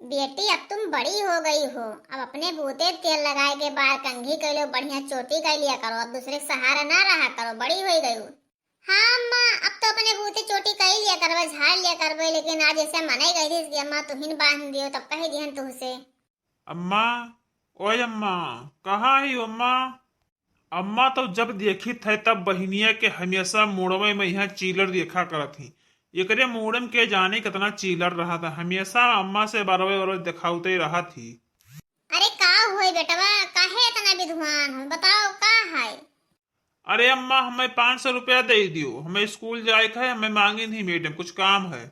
बेटी अब तुम बड़ी हो गई हो। अब अपने बूते तेल लगाए के बाल कंघी कर लो, बढ़िया चोटी कर लिया करो। अब दूसरे के सहारा ना रहा करो, बड़ी हो गई हो। हाँ अम्मा, अब तो अपने बूते चोटी कर लिया करवा, झाड़ लिया करवे। लेकिन आज ऐसे मना ही गई थी कि अम्मा तुहिन बांध दियो, तब कही दिहन तुहसे। अम्मा, ओए अम्मा, कहाँ है अम्मा? अम्मा तो जब देखी थे तब बहिनिया के हमेशा मुड़वे में यहाँ चीलर देखा करत थी। एकरे मुड़म के जाने कितना चीलर रहा था, हमेशा अम्मा से बरवे बरवे दिखाउते रहा थी। अरे का हुए बेटवा, काहे इतना विद्वान हो, बताओ का है। अरे अम्मा, हमें 500 रुपया दे दियो, हमें स्कूल जाए है, हमें मांगी थी मैडम, कुछ काम है।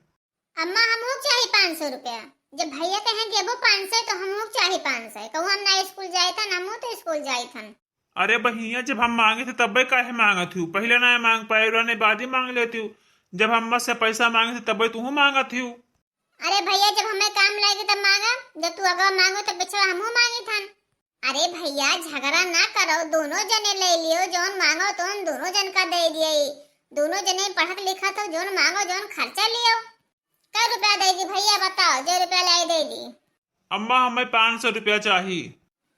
अम्मा हमको चाहिए 500 रुपया। जब भैया कहें देबो 500 तो हमको चाहिए 500। कहूँ हम ना स्कूल जाए था, हमू तो स्कूल जाए था। अरे बहिया, जब हम मांगे थे तब काहे मांगत हूँ? पहले ना मांग पाए ने बाद ही मांग लेती हूँ। जब अम्मा से पैसा मांगे थे तब तू मांगत हूँ। अरे भैया जब हमें काम लगे तब मांगा, जब तू अगर मांगो तब बेचारा हमू मांगे था। अरे भैया झगड़ा ना करो, दोनों जने ले लियो, जोन मांगो तो दोनों जन का दे दिए। दोनों जने पढ़त लिखा तो जोन मांगो जोन खर्चा लियो। क्या रुपया दे दी भैया, बताओ, जो रुपया लाई दे दी। अम्मा, हमें 500 रुपया चाहिए।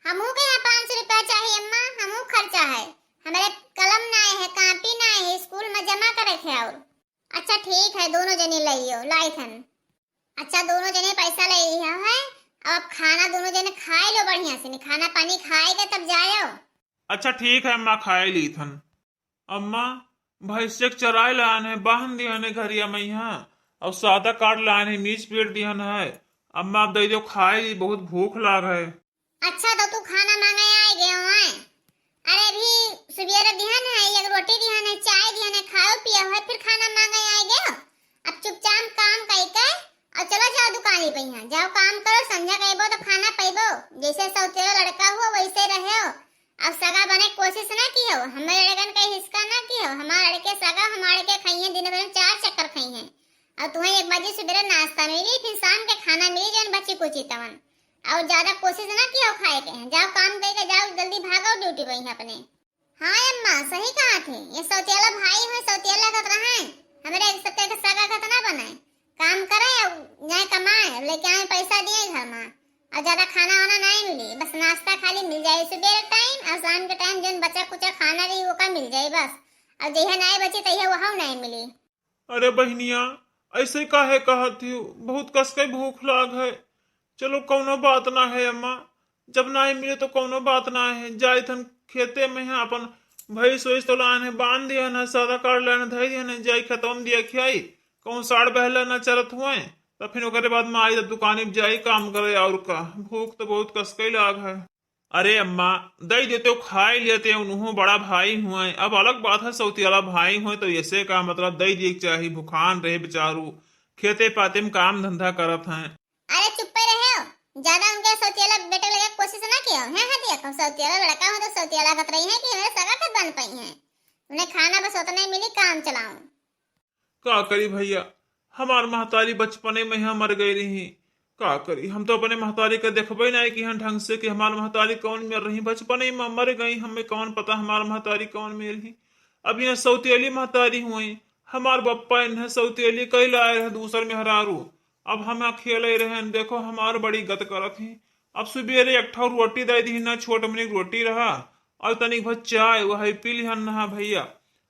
हमू के यहाँ 500 रुपया चाहिए अम्मा, हमू खर्चा है। हमारे कलम ना है, कापी ना है, स्कूल में जमा करे थे। और अच्छा ठीक है, दोनों जने लियो, लाई थन। अच्छा दोनों जने पैसा ले लिया है। अब खाना दोनों जने खाए लो बढ़िया से, खाना पानी खाएगा तब जाओ। अच्छा ठीक है अम्मा, खाए ली थन। अम्मा, भैंसे के चराए लान है, बांध दिहन है घरिया में यहाँ, और सादा काट लान है, मीच पेट दिहन है। अम्मा आप दे दो, खाए ली, बहुत भूख लाग है। अच्छा तो तू खाना मांगे आए गए है। अरे अभी सुबेरे दिहन है, एक रोटी दिहन है, चाय दिहन है, खाओ पिया है, फिर खाना मांगे आए गए। अब चुपचाप काम करके और चलो जाओ दुकान पे, यहाँ जाओ काम करो, संध्या कहबो तो खाना पैबो। जैसे सौतेला लड़का हो वैसे रहे हो। अब सगा बने कोशिश ना की हो, हमारे लड़कन का हिस्सा ना की हो। हमारे लड़के सगा हमारे के खाइए, दिन भर में 4 चक्कर खाइए। और तुम्हें 1 बजे सुबह नाश्ता मिली, फिर शाम के खाना मिली, जन बच्ची कुची तवन। और ज्यादा कोशिश ना की हो खाए के, जाओ काम करके जाओ, जल्दी भागो ड्यूटी पे अपने। हाँ अम्मा सही कहा थे, ये सौतेला भाई है, सौतेला खतरा है। हमारे एक सत्य का सगा खतना बनाए, काम करे जाए कमाए, लेके आए पैसा दिए घर में। और ज्यादा खाना वाना नहीं मिली, बस नाश्ता खाली मिल जाए सुबह टाइम और शाम के टाइम, जन बचा कुचा खाना रही वो का मिल जाए बस। और जही नहीं बची तही वहाँ नहीं मिली। अरे बहनिया, ऐसे काहे कहती हो? बहुत कस के भूख लाग है। चलो कौनो बात ना है अम्मा, जब ना मिले तो कौनो बात ना है। जाए थन खेते में है अपन, भैंस वैस तो लान है, बांध दिया ना, सादा काट लाने धई दिया ना, जाई खत्म दिया खियाई। कहूँ साड़ बहला ना चलत हुए, तब फिर ओकरे बाद में आई, तब दुकाने पे जाई काम करे। और का भूख तो बहुत कस के लाग है। अरे अम्मा, दई देते हो, खाए लेते, उन्हों बड़ा भाई हुए। अब अलग बात है सौतीला भाई हुए तो ऐसे का मतलब दई दिए चाहिए, भुखान रहे बेचारू, खेते पाते में काम धंधा करत हैं। अरे चुप पे रहे हो, ज्यादा उनके सौतेला बेटे लगे कोशिश ना किया है। हाँ दिया सौतेला लड़का हो तो सौतेला खतरा ही है कि मेरे सगा खत बन पाई है। उन्हें खाना बस उतना ही मिली, काम चलाऊं। का करी भैया, हमार महतारी बचपने में यहाँ मर गई रही। का करी, हम तो अपने महतारी का देखबे नहीं कि हम ढंग से कि हमार महतारी कौन मर रही, बचपने में मर गई, हमें कौन पता हमार महतारी कौन में रही। अब यहाँ सौतेली महतारी हुई, हमार बप्पा इन्हें सौतेली कई लाए रहे दूसर में हरारू। अब हम खेले रहे, देखो हमार बड़ी गत करत ही। अब सुबेरे एक ठो रोटी दे दी ना, छोट मनी रोटी रहा, और तनिक भर चाय वही पी लिहन ना भैया।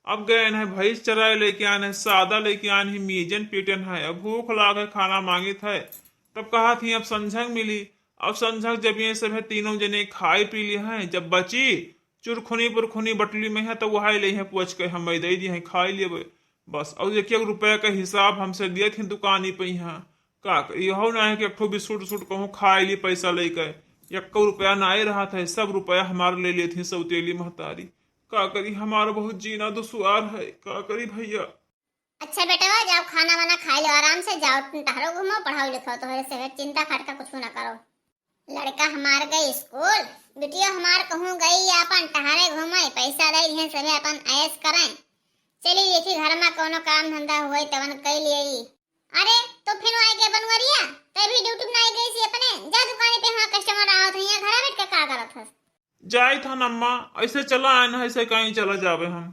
अब गए है भैंस चराए लेके आने, सादा लेके आने, मीजन पीटन है। अब भूख लागे खाना मांगी थे, तब कहा थी अब संझक मिली। अब संझक जब ये सब है तीनों जने खाए पी लिए हैं, जब बची चुरखुनी पुरखुनी बटली में है तो वह ले है पूछ के हम दे दिए हैं, खाई लिए बस। और 1-1 रुपया का हिसाब हमसे दिए थे दुकानी पे यहाँ। का यहो ना है कि एक बिस्कुट उस्कुट कहूँ खाए लिए पैसा लेकर, 1 रुपया ना ही रहा था, सब रुपया हमारे ले लिए थे सौतेली महतारी। का करी, हमारा बहुत जीना दुश्वार है, का करी भैया। अच्छा बेटा जाओ खाना वाना खा लो, आराम से जाओ, टहलो घूमो, पढ़ाओ लिखो, तो से चिंता खटका कुछ ना करो। लड़का हमार गए स्कूल, बिटिया हमार कहूँ गई अपन टहरे घूमे, पैसा दे दिए सभी अपन ऐश करें। चली देखी घर में कोनो काम धंधा हुए तवन कई लिए। अरे तो फिर आए के बनवरिया, तभी ड्यूटी में आई गई सी अपने, जा दुकान पे, हाँ कस्टमर आओ थे, यहाँ घर बैठ के का करत हस। जाए था अम्मा, ऐसे चला आए ना, ऐसे कहीं चला जावे हम।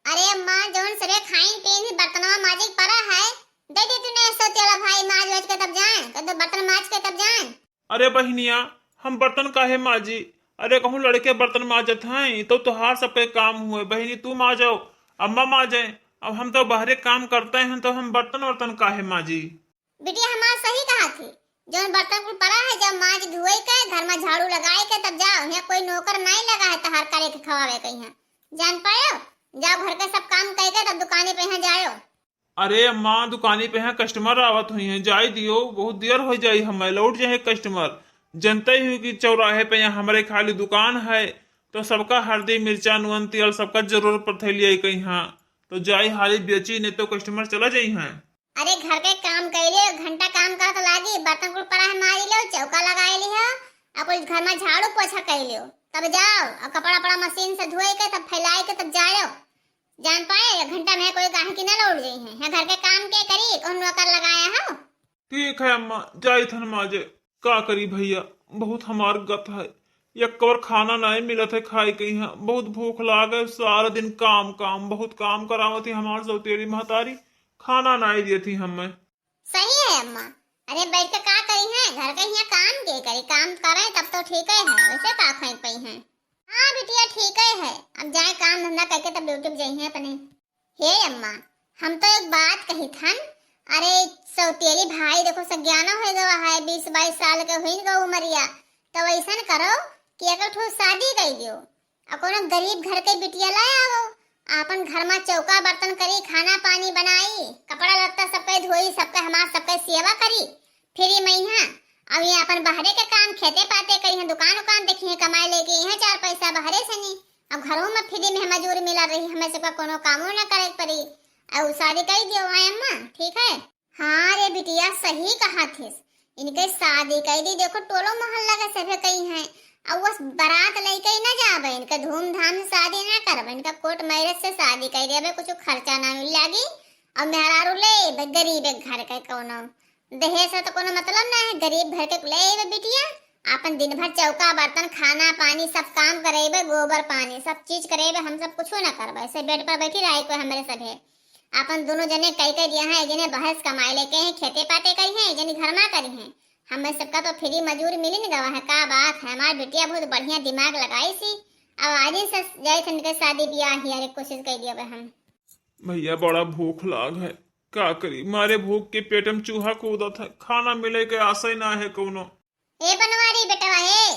अरे अम्मा जोन सरे खाइन पीन बर्तनवा माजिक पड़ा है, दे दे तूने ऐसा तेरा भाई माज वाज के तब जाए, कद बर्तन माज के तब जाए। अरे बहनिया, हम बर्तन काहे माजी? अरे कहूँ लड़के बर्तन माजत हैं तो तुहार सबके काम हुए। बहनी तू माजो, अम्मा माजे। अब हम तो बाहरे काम करते हैं तो हम बर्तन वर्तन काहे माजी? बिटिया हमार सही कहा थी, जो बर्तन कुल पड़ा है जब माज धुए के घर में झाड़ू लगाए के तब जाओ। यहाँ कोई नौकर नहीं लगा है तहार करे के खवावे के। यहाँ जान पायो, जाओ घर के सब काम करके तब दुकाने पे यहाँ जाओ। अरे अम्मा, दुकानी पे हैं कस्टमर आवत हुई हैं, जाई दियो, बहुत देर हो जाई, हमें लौट जाए कस्टमर। जनते ही कि चौराहे पे यहाँ हमारे खाली दुकान है तो सबका हल्दी मिर्चा नून तेल सबका जरूरत पड़ते लिए कहीं हाँ, तो जाई हाली बेची, नहीं तो कस्टमर चला जाई हैं। अरे घर के काम कैले घंटा काम का तो लागी, बर्तन कुल पड़ा है मारी लो, चौका लगाए लियो, और कुछ घर में झाड़ू पोछा कर लियो, तब जाओ और कपड़ा पड़ा मशीन से धोए के तब फैलाए के तब जाओ। जान पाए घंटा में कोई गाह की ना लौट गई है। यहाँ घर के काम के करी कौन नौकर लगाया हो। ठीक है अम्मा, जाई थन माजे। का करी भैया, बहुत हमार गत है, एक कवर खाना नहीं मिलत है खाई कहीं है, बहुत भूख लागे, सारा दिन काम काम बहुत काम करावत थी हमार सौतेली महतारी, खाना नहीं दी थी हमें। सही है अम्मा, अरे बैठ के का करी है, घर के यहाँ काम के करी, काम करे तब तो ठीक है, वैसे का खाई पई है। हाँ बिटिया ठीक है, अब जाए काम धंधा करके तब ड्यूटी जाइए अपने। हे अम्मा, हम तो एक बात कही थन, अरे सौतेली भाई देखो सज्ञाना हो गवा है, 20-22 साल के हुई गो उमरिया, तो वैसा करो कि अगर ठो शादी कर दियो और कोनो गरीब घर के बिटिया लाए आओ, अपन घर में चौका बर्तन करी, खाना पानी बनाई, कपड़ा लत्ता सबके धोई, सबके हमार सबके सेवा करी, फिर मैं यहाँ अब ये अपन बहरे के काम खेते पाते करी हैं, दुकान उकान देखी है, कमाई लेके यहाँ 4 पैसा बहरे से नहीं, अब घरों में फ्री में मजूरी मिला रही, हमें सबका कोनो कामों न करे पड़ी, और शादी कर दियो अम्मा। ठीक है, हाँ रे बिटिया सही कहा थी, इनके शादी कर दी, देखो टोलो मोहल्ला के सभे कही है, अब वो बारात लेके न जाबे, इनका धूमधाम से शादी ना करबे, इनका कोर्ट मैरिज से शादी कर देबे, कुछ खर्चा ना मिल लागी, और मेहरारू ले गरीब घर के कोनो दहेज से तो कोनो मतलब ना है, गरीब घर के ले बिटिया, अपन दिन भर चौका बर्तन खाना पानी सब काम करेबे, गोबर पानी सब चीज करेबे, हम सब कुछ ना करबे, ऐसे बेड पर बैठी रहे को हमारे सभे, अपन दोनों जने कई कई दिया है, जने बहस कमाई लेके हैं, खेते पाते करी हैं, जने घर में करी हैं, हमें सबका तो फ्री मजूरी मिली नहीं गवा है। का बात है, हमारी बिटिया बहुत बढ़िया दिमाग लगाई सी, अब आज ही से जाए थे इनके शादी ब्याह ही अरे कोशिश कर दिया हम। भैया बड़ा भूख लाग है, का करी, मारे भूख के पेट में चूहा कूदत है, खाना मिले के आशा ही ना है कोनो। ए बनवारी बेटवा हे,